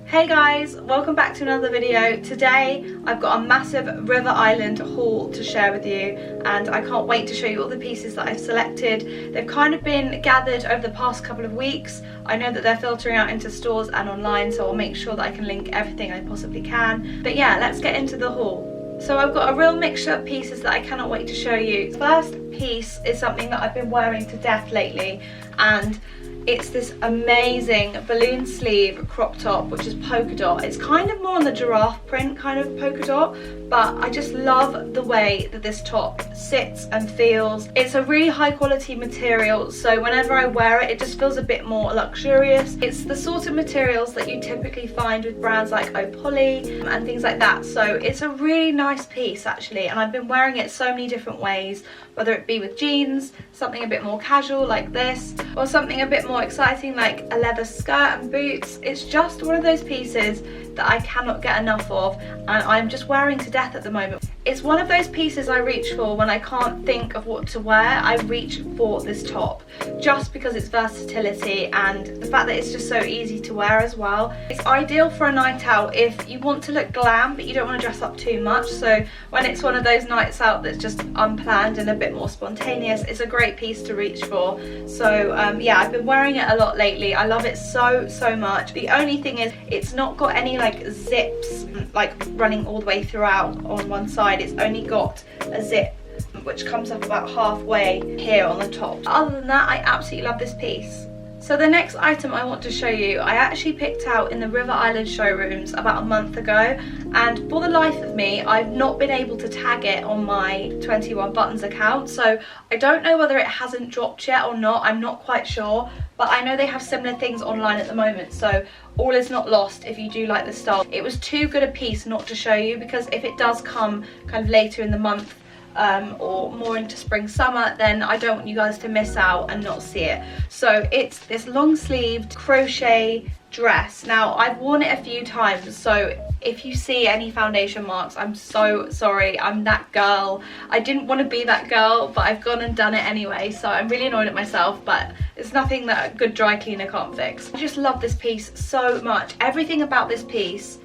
Hey guys, welcome back to another video. Today I've got a massive River Island haul to share with you, and I can't wait to show you all the pieces that I've selected. They've kind of been gathered over the past couple of weeks. I know that they're filtering out into stores and online, so I'll make sure that I can link everything I possibly can. But yeah, let's get into the haul. So I've got a real mixture of pieces that I cannot wait to show you. First piece is something that I've been wearing to death lately, and it's this amazing balloon sleeve crop top, which is polka dot. It's kind of more on the giraffe print kind of polka dot, but I just love the way that this top sits and feels. It's a really high quality material, so whenever I wear it, it just feels a bit more luxurious. It's the sort of materials that you typically find with brands like Polka and things like that, so it's a really nice piece actually, and I've been wearing it so many different ways, whether it be with jeans, something a bit more casual like this, or something a bit more exciting like a leather skirt and boots. It's just one of those pieces that I cannot get enough of, and I'm just wearing to death at the moment. It's one of those pieces I reach for when I can't think of what to wear. I reach for this top just because its versatility and the fact that it's just so easy to wear as well. It's ideal for a night out if you want to look glam but you don't want to dress up too much. So when it's one of those nights out that's just unplanned and a bit more spontaneous, it's a great piece to reach for. So yeah, I've been wearing it a lot lately. I love it so much. The only thing is it's not got any like zips like running all the way throughout on one side. It's only got a zip which comes up about halfway here on the top. Other than that, I absolutely love this piece. So the next item I want to show you, I actually picked out in the River Island showrooms about a month ago, and for the life of me I've not been able to tag it on my 21 Buttons account, so I don't know whether it hasn't dropped yet or not. I'm not quite sure, but I know they have similar things online at the moment, so all is not lost if you do like the style. It was too good a piece not to show you, because if it does come kind of later in the month or more into spring summer, then I don't want you guys to miss out and not see it. So it's this long sleeved crochet dress. Now I've worn it a few times, so if you see any foundation marks, I'm so sorry. I'm that girl. I didn't want to be that girl, but I've gone and done it anyway, so I'm really annoyed at myself, but it's nothing that a good dry cleaner can't fix. I just love this piece so much. Everything about this piece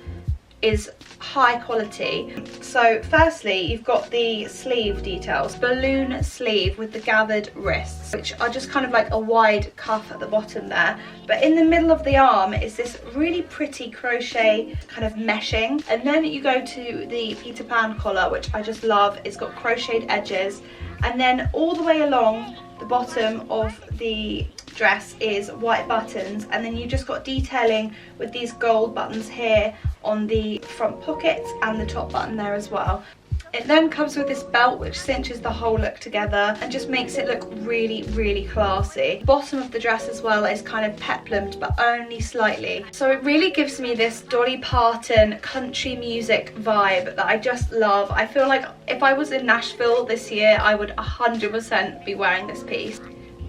is high quality. So firstly, you've got the sleeve details, balloon sleeve with the gathered wrists, which are just kind of like a wide cuff at the bottom there, but in the middle of the arm is this really pretty crochet kind of meshing, and then you go to the Peter Pan collar, which I just love. It's got crocheted edges, and then all the way along the bottom of the dress is white buttons, and then you just got detailing with these gold buttons here on the front pockets and the top button there as well. It then comes with this belt which cinches the whole look together and just makes it look really classy. The bottom of the dress as well is kind of peplumed, but only slightly, so it really gives me this Dolly Parton country music vibe that I just love. I feel like if I was in Nashville this year, I would 100% be wearing this piece.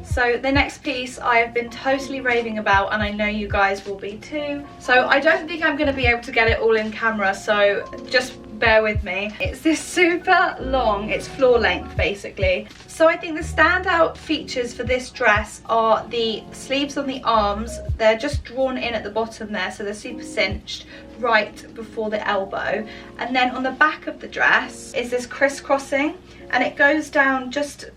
So the next piece I have been totally raving about, and I know you guys will be too. So I don't think I'm going to be able to get it all in camera, so just bear with me. It's this super long, it's floor length basically. So I think the standout features for this dress are the sleeves on the arms. They're just drawn in at the bottom there, so they're super cinched right before the elbow. And then on the back of the dress is this crisscrossing, and it goes down just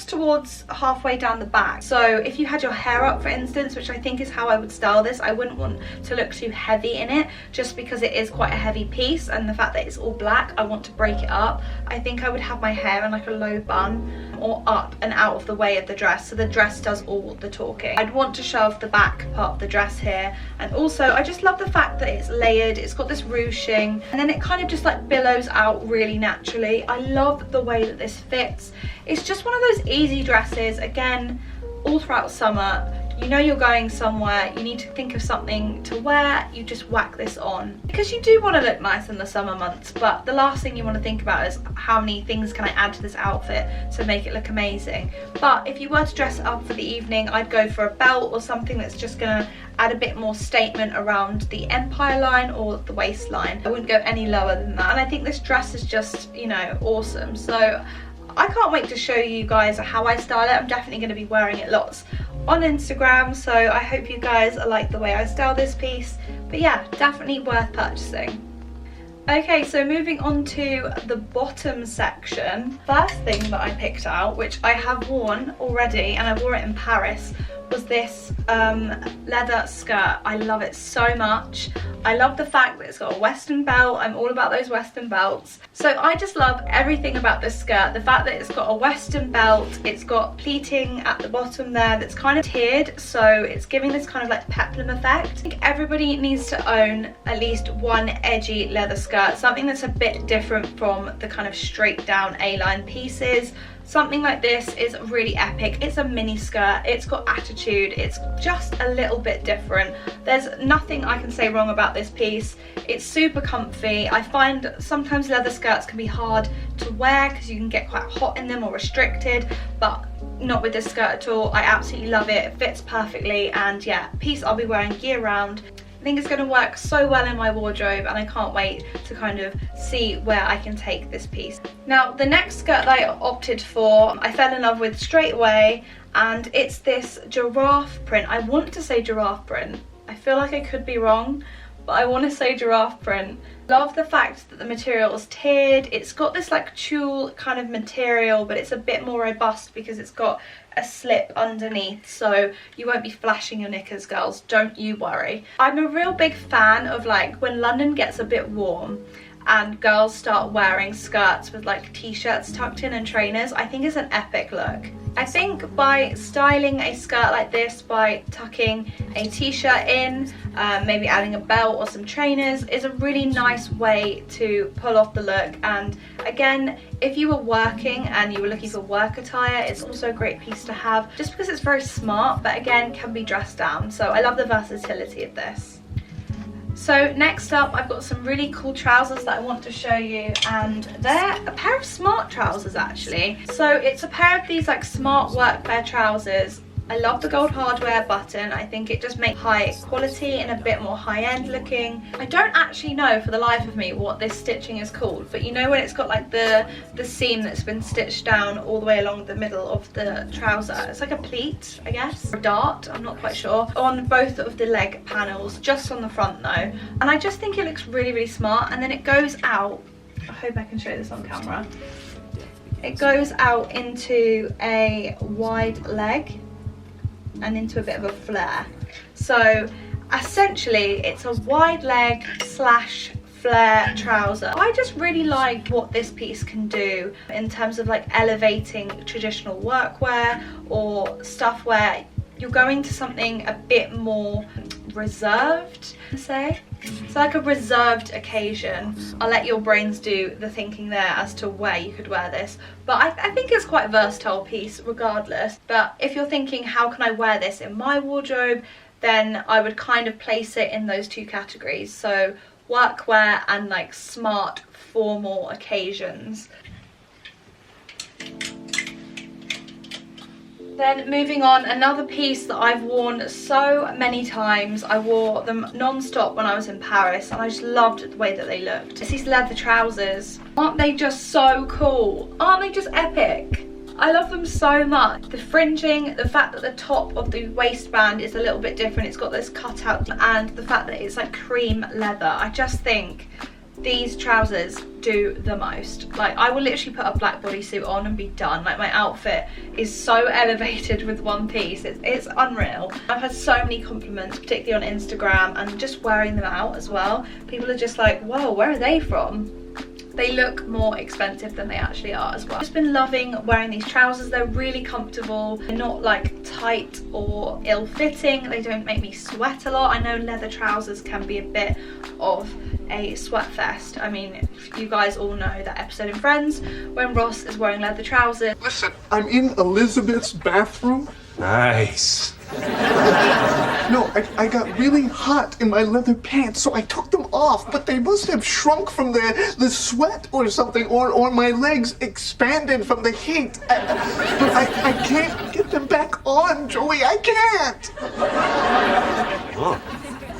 towards halfway down the back. So if you had your hair up, for instance, which I think is how I would style this, I wouldn't want to look too heavy in it, just because it is quite a heavy piece, and the fact that it's all black, I want to break it up. I think I would have my hair in like a low bun or up and out of the way of the dress, so the dress does all the talking. I'd want to show off the back part of the dress here, and also I just love the fact that it's layered. It's got this ruching, and then it kind of just like billows out really naturally. I love the way that this fits. It's just one of those easy dresses, again, all throughout summer. You know you're going somewhere, you need to think of something to wear, you just whack this on. Because you do want to look nice in the summer months, but the last thing you want to think about is how many things can I add to this outfit to make it look amazing. But if you were to dress it up for the evening, I'd go for a belt or something that's just going to add a bit more statement around the empire line or the waistline. I wouldn't go any lower than that. And I think this dress is just, you know, awesome. So I can't wait to show you guys how I style it. I'm definitely going to be wearing it lots on Instagram, so I hope you guys like the way I style this piece. But yeah, definitely worth purchasing. Okay, so moving on to the bottom section. First thing that I picked out, which I have worn already and I wore it in Paris, was this leather skirt. I love it so much. I love the fact that it's got a western belt. I'm all about those western belts. So I just love everything about this skirt. The fact that it's got a western belt, it's got pleating at the bottom there that's kind of tiered, so it's giving this kind of like peplum effect. I think everybody needs to own at least one edgy leather skirt, something that's a bit different from the kind of straight down A-line pieces. Something like this is really epic. It's a mini skirt, it's got attitude, it's just a little bit different. There's nothing I can say wrong about this piece. It's super comfy. I find sometimes leather skirts can be hard to wear because you can get quite hot in them or restricted, but not with this skirt at all. I absolutely love it. It fits perfectly, and yeah, piece I'll be wearing year round. I think it's going to work so well in my wardrobe, and I can't wait to kind of see where I can take this piece. Now, the next skirt that I opted for, I fell in love with straight away, and it's this giraffe print. I want to say giraffe print. I feel like I could be wrong, but I want to say giraffe print. Love the fact that the material is tiered. It's got this like tulle kind of material, but it's a bit more robust because it's got a slip underneath, so you won't be flashing your knickers, girls, don't you worry. I'm a real big fan of like when London gets a bit warm and girls start wearing skirts with like t-shirts tucked in and trainers. I think it's an epic look. I think by styling a skirt like this, by tucking a t-shirt in, maybe adding a belt or some trainers, is a really nice way to pull off the look. And again, if you were working and you were looking for work attire, it's also a great piece to have, just because it's very smart, but again, can be dressed down. So I love the versatility of this. So next up, I've got some really cool trousers that I want to show you, and they're a pair of smart trousers actually. So it's a pair of these like smart workwear trousers. I love the gold hardware button. I think it just makes high quality and a bit more high-end looking. I don't actually know for the life of me what this stitching is called, but you know when it's got like the seam that's been stitched down all the way along the middle of the trouser? It's like a pleat, I guess, or a dart, I'm not quite sure, on both of the leg panels, just on the front though. And I just think it looks really, really smart. And then it goes out, I hope I can show this on camera, it goes out into a wide leg and into a bit of a flare. So essentially it's a wide leg slash flare trouser. I just really like what this piece can do in terms of like elevating traditional workwear or stuff where you're going to something a bit more reserved, say. It's like a reserved occasion. I'll let your brains do the thinking there as to where you could wear this, but I think it's quite a versatile piece regardless. But if you're thinking how can I wear this in my wardrobe, then I would kind of place it in those two categories, so workwear and like smart formal occasions. Then moving on, another piece that I've worn so many times. I wore them non-stop when I was in Paris and I just loved the way that they looked. It's these leather trousers. Aren't they just so cool? Aren't they just epic? I love them so much. The fringing, the fact that the top of the waistband is a little bit different, it's got this cutout, and the fact that it's like cream leather. I just think these trousers do the most. Like, I will literally put a black bodysuit on and be done. Like, my outfit is so elevated with one piece. It's unreal. I've had so many compliments, particularly on Instagram, and just wearing them out as well. People are just like, whoa, where are they from? They look more expensive than they actually are as well. I've just been loving wearing these trousers. They're really comfortable. They're not like tight or ill-fitting. They don't make me sweat a lot. I know leather trousers can be a bit of a sweat fest. I mean, you guys all know that episode in Friends when Ross is wearing leather trousers. Listen, I'm in Elizabeth's bathroom. Nice. No, I got really hot in my leather pants, so I took them off, but they must have shrunk from the sweat or something, or my legs expanded from the heat. But I can't get them back on, Joey, I can't! Oh,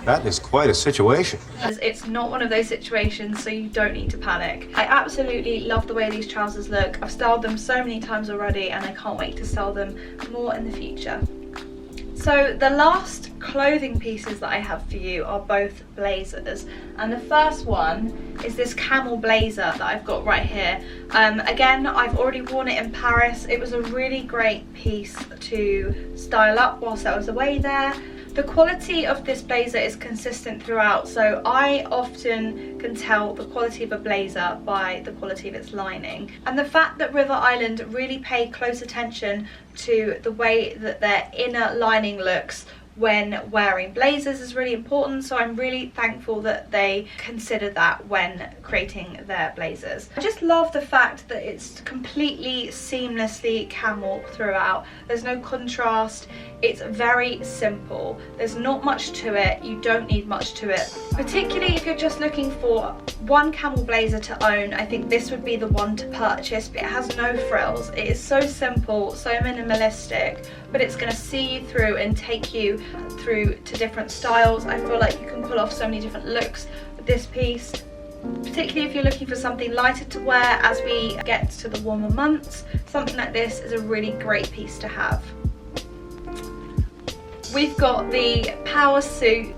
that is quite a situation. It's not one of those situations, so you don't need to panic. I absolutely love the way these trousers look. I've styled them so many times already, and I can't wait to style them more in the future. So the last clothing pieces that I have for you are both blazers, and the first one is this camel blazer that I've got right here. Again, I've already worn it in Paris. It was a really great piece to style up whilst I was away there. The quality of this blazer is consistent throughout, so I often can tell the quality of a blazer by the quality of its lining. And the fact that River Island really pay close attention to the way that their inner lining looks when wearing blazers is really important, so I'm really thankful that they consider that when creating their blazers. I just love the fact that it's completely seamlessly camel throughout. There's no contrast, it's very simple, there's not much to it, you don't need much to it. Particularly if you're just looking for one camel blazer to own, I think this would be the one to purchase. But it has no frills, it is so simple, so minimalistic, but it's going to see you through and take you through to different styles. I feel like you can pull off so many different looks with this piece, particularly if you're looking for something lighter to wear as we get to the warmer months. Something like this is a really great piece to have. We've got the power suit,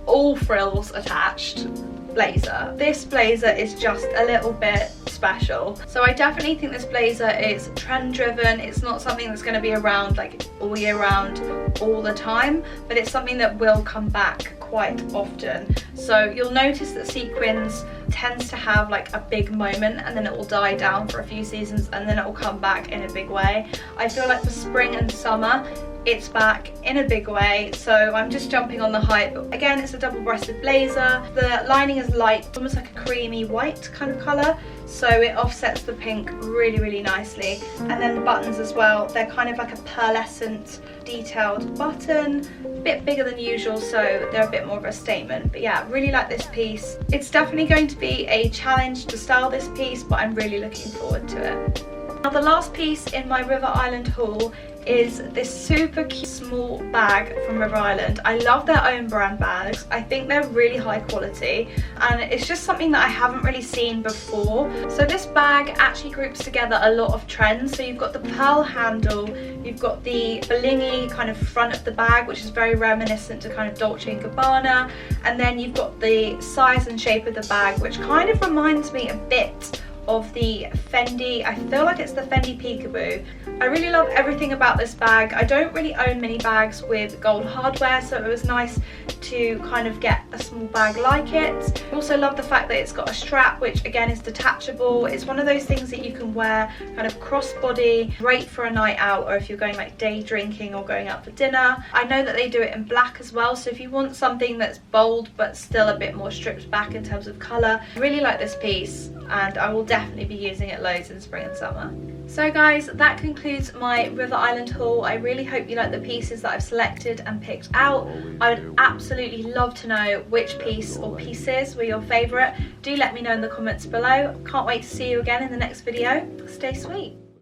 all frills attached blazer. This blazer is just a little bit special, so I definitely think this blazer is trend driven. It's not something that's going to be around like all year round all the time, but it's something that will come back quite often. So you'll notice that Sequins tends to have like a big moment and then it will die down for a few seasons and then it will come back in a big way. I feel like for spring and summer it's back in a big way, so I'm just jumping on the hype. Again, it's a double-breasted blazer. The lining is light, almost like a creamy white kind of colour, so it offsets the pink really, really nicely. And then the buttons as well, they're kind of like a pearlescent detailed button, a bit bigger than usual, so they're a bit more of a statement. But yeah, really like this piece. It's definitely going to be a challenge to style this piece, but I'm really looking forward to it. Now the last piece in my River Island haul is this super cute small bag from River Island. I love their own brand bags. I think they're really high quality and it's just something that I haven't really seen before. So this bag actually groups together a lot of trends. So you've got the pearl handle, you've got the blingy kind of front of the bag, which is very reminiscent to kind of Dolce & Gabbana, and then you've got the size and shape of the bag, which kind of reminds me a bit of the Fendi, I feel like it's the Fendi Peekaboo. I really love everything about this bag. I don't really own many bags with gold hardware, so it was nice to kind of get a small bag like it. I also love the fact that it's got a strap, which again is detachable. It's one of those things that you can wear kind of crossbody, great for a night out, or if you're going like day drinking or going out for dinner. I know that they do it in black as well, so if you want something that's bold but still a bit more stripped back in terms of colour, I really like this piece and I will definitely be using it loads in spring and summer. So guys, that concludes my River Island haul. I really hope you like the pieces that I've selected and picked out. I would absolutely love to know which piece or pieces were your favourite. Do let me know in the comments below. Can't wait to see you again in the next video. Stay sweet.